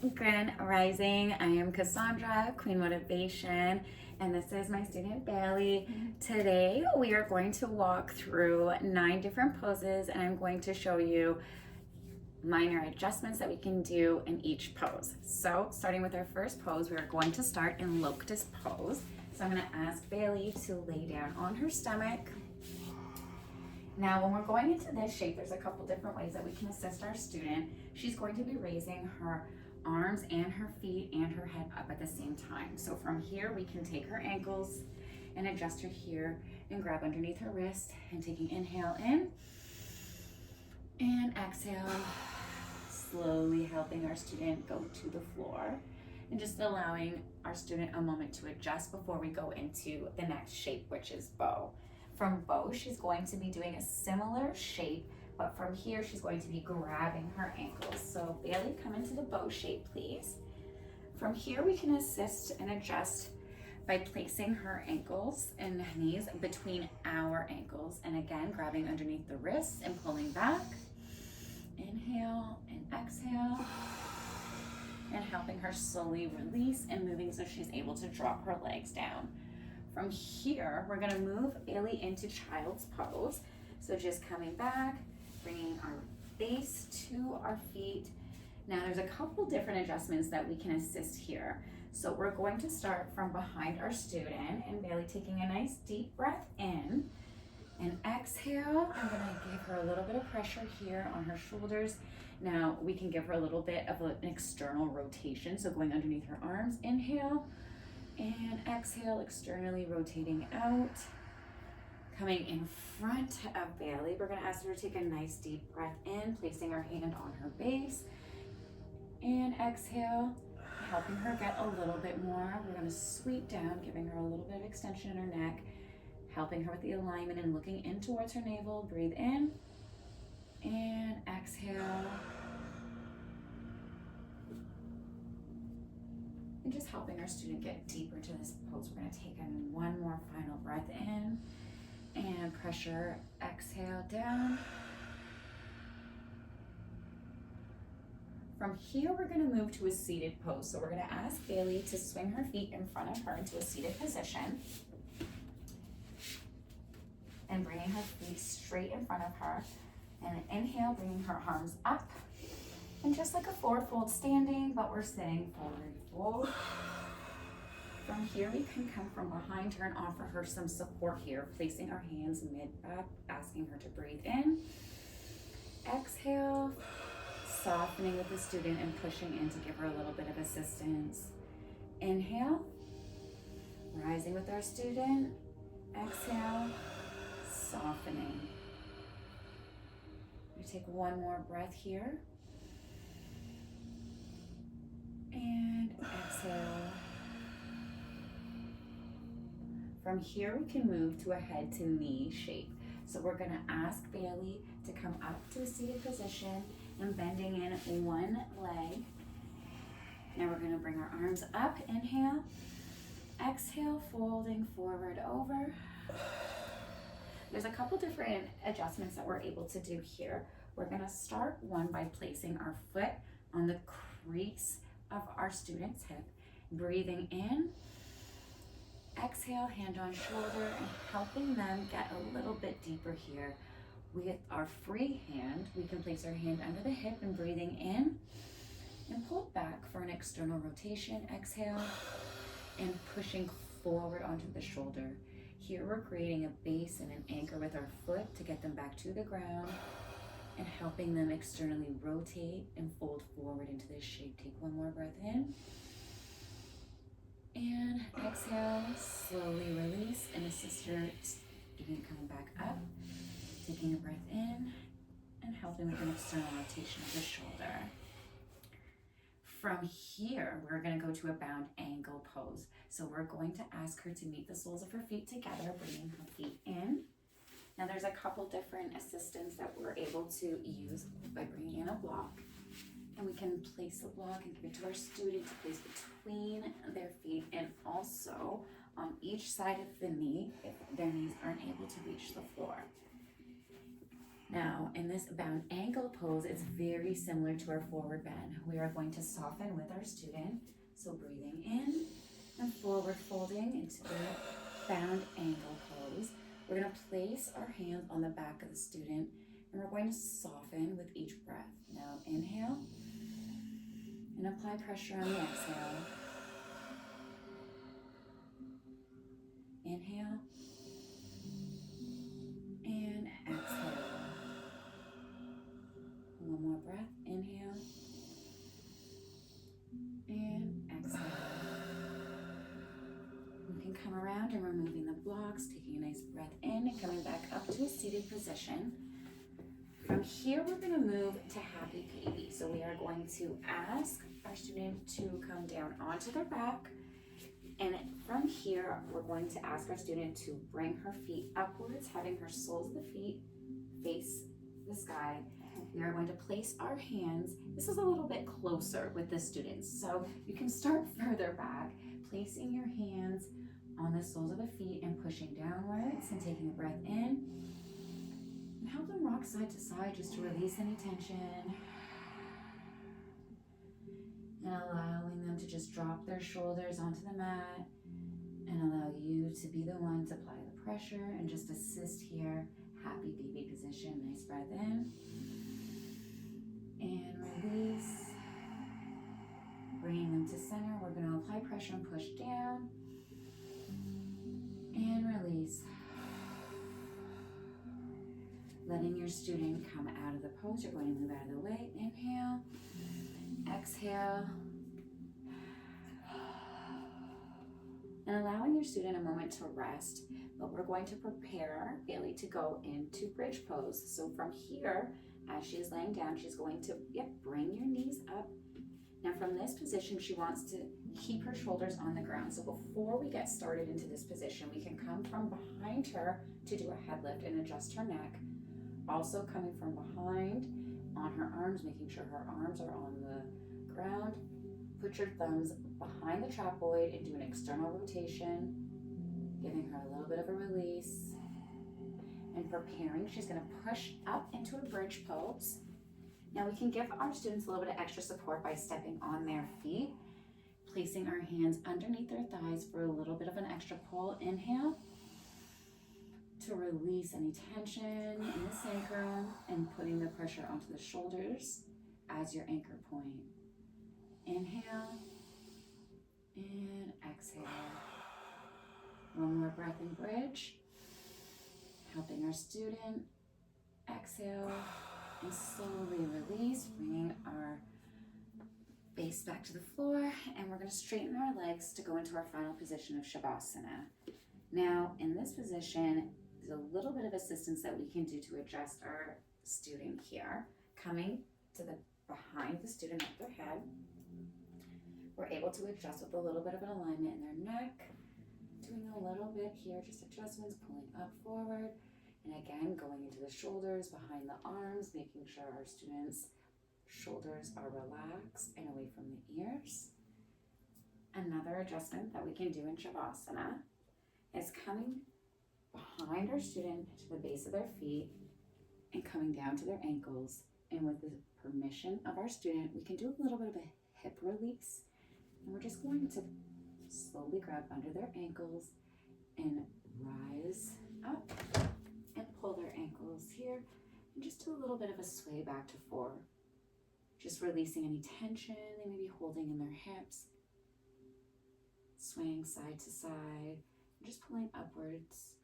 Grand Rising. I am Cassandra, Queen Motivation, and this is my student Bailey. Today we are going to walk through 9 different poses, and I'm going to show you minor adjustments that we can do in each pose. So starting with our first pose, we are going to start in locust pose. So I'm going to ask Bailey to lay down on her stomach. Now, when we're going into this shape, there's a couple different ways that we can assist our student. She's going to be raising her arms and her feet and her head up at the same time. So from here, we can take her ankles and adjust her here and grab underneath her wrist, and taking inhale in and exhale, slowly helping our student go to the floor and just allowing our student a moment to adjust before we go into the next shape, which is bow. From bow, she's going to be doing a similar shape, but from here, she's going to be grabbing her ankles. So Bailey, come into the bow shape, please. From here, we can assist and adjust by placing her ankles and knees between our ankles. And again, grabbing underneath the wrists and pulling back. Inhale and exhale. And helping her slowly release and moving so she's able to drop her legs down. From here, we're gonna move Bailey into child's pose. So just coming back, bringing our base to our feet. Now there's a couple different adjustments that we can assist here. So we're going to start from behind our student, and Bailey taking a nice deep breath in and exhale. I'm gonna give her a little bit of pressure here on her shoulders. Now we can give her a little bit of an external rotation. So going underneath her arms, inhale, and exhale, externally rotating out. Coming in front of Bailey, we're gonna ask her to take a nice deep breath in, placing our hand on her base. And exhale, helping her get a little bit more. We're gonna sweep down, giving her a little bit of extension in her neck, helping her with the alignment and looking in towards her navel. Breathe in and exhale. And just helping our student get deeper to this pose. We're gonna take in one more final breath in and pressure, exhale down. From here, we're gonna move to a seated pose. So we're gonna ask Bailey to swing her feet in front of her into a seated position. And bringing her feet straight in front of her. And inhale, bringing her arms up. And just like a forward fold standing, but we're sitting forward fold. From here, we can come from behind her and offer her some support here, placing our hands mid-back, asking her to breathe in. Exhale, softening with the student and pushing in to give her a little bit of assistance. Inhale, rising with our student. Exhale, softening. We take one more breath here. And exhale. From here, we can move to a head to knee shape. So we're gonna ask Bailey to come up to a seated position and bending in one leg. Now we're gonna bring our arms up, inhale. Exhale, folding forward over. There's a couple different adjustments that we're able to do here. We're gonna start one by placing our foot on the crease of our student's hip, breathing in, exhale, hand on shoulder, and helping them get a little bit deeper here. With our free hand, we can place our hand under the hip and breathing in, and pull back for an external rotation, exhale, and pushing forward onto the shoulder. Here we're creating a base and an anchor with our foot to get them back to the ground, and helping them externally rotate and fold forward into this shape. Take one more breath in. And exhale, slowly release and assist your student coming back up. Taking a breath in and helping with an external rotation of the shoulder. From here, we're gonna go to a bound angle pose. So we're going to ask her to meet the soles of her feet together, bringing her feet in. Now there's a couple different assistants that we're able to use by bringing in a block. And we can place a block and give it to our student to place between their feet and also on each side of the knee if their knees aren't able to reach the floor. Now, in this bound ankle pose, it's very similar to our forward bend. We are going to soften with our student. So breathing in and forward folding into the bound ankle pose. We're going to place our hands on the back of the student and we're going to soften with each breath. Now inhale and apply pressure on the exhale. Inhale and exhale. One more breath. Inhale and exhale. We can come around and removing the blocks, taking a nice breath in and coming back up to a seated position. From here, we're going to move to happy baby. So we are going to ask our student to come down onto their back. And from here, we're going to ask our student to bring her feet upwards, having her soles of the feet face the sky. We are going to place our hands, this is a little bit closer with the students, so you can start further back, placing your hands on the soles of the feet and pushing downwards and taking a breath in. And help them rock side to side just to release any tension. And allowing them to just drop their shoulders onto the mat and allow you to be the one to apply the pressure and just assist here. Happy baby position, nice breath in. And release. Bringing them to center, we're going to apply pressure and push down. And release. Letting your student come out of the pose, you're going to move out of the way. Inhale, exhale. And allowing your student a moment to rest, but we're going to prepare Bailey to go into bridge pose. So from here, as she is laying down, she's going to, bring your knees up. Now from this position, she wants to keep her shoulders on the ground. So before we get started into this position, we can come from behind her to do a head lift and adjust her neck. Also coming from behind on her arms, making sure her arms are on the ground. Put your thumbs behind the trapezoid and do an external rotation, giving her a little bit of a release. And preparing, she's going to push up into a bridge pose. Now we can give our students a little bit of extra support by stepping on their feet, placing our hands underneath their thighs for a little bit of an extra pull. Inhale to release any tension in the sacrum and putting the pressure onto the shoulders as your anchor point. Inhale and exhale. One more breath in bridge, helping our student exhale and slowly release, bringing our base back to the floor, and we're going to straighten our legs to go into our final position of Shavasana. Now in this position, there's a little bit of assistance that we can do to adjust our student here. Coming to the behind the student at their head, we're able to adjust with a little bit of an alignment in their neck, doing a little bit here, just adjustments, pulling up forward, and again going into the shoulders, behind the arms, making sure our students' shoulders are relaxed and away from the ears. Another adjustment that we can do in Shavasana is coming behind our student to the base of their feet and coming down to their ankles. And with the permission of our student, we can do a little bit of a hip release. And we're just going to slowly grab under their ankles and rise up and pull their ankles here and just do a little bit of a sway back to forward. Just releasing any tension they may be holding in their hips, swaying side to side, and just pulling upwards.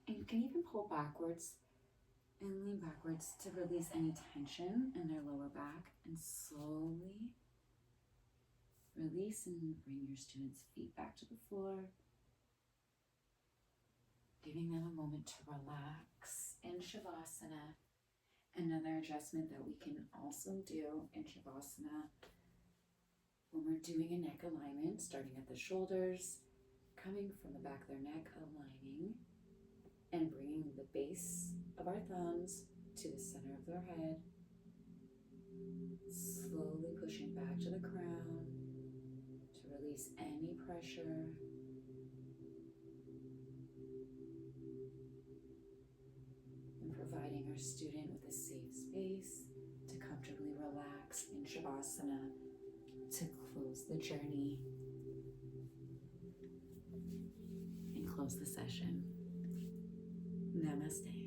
And you can even pull backwards and lean backwards to release any tension in their lower back, and slowly release and bring your students' feet back to the floor, giving them a moment to relax in Shavasana. Another adjustment that we can also do in Shavasana when we're doing a neck alignment, starting at the shoulders, coming from the back of their neck, aligning, and bringing the base of our thumbs to the center of their head, slowly pushing back to the crown to release any pressure. And student with a safe space to comfortably relax in Shavasana to close the journey and close the session. Namaste.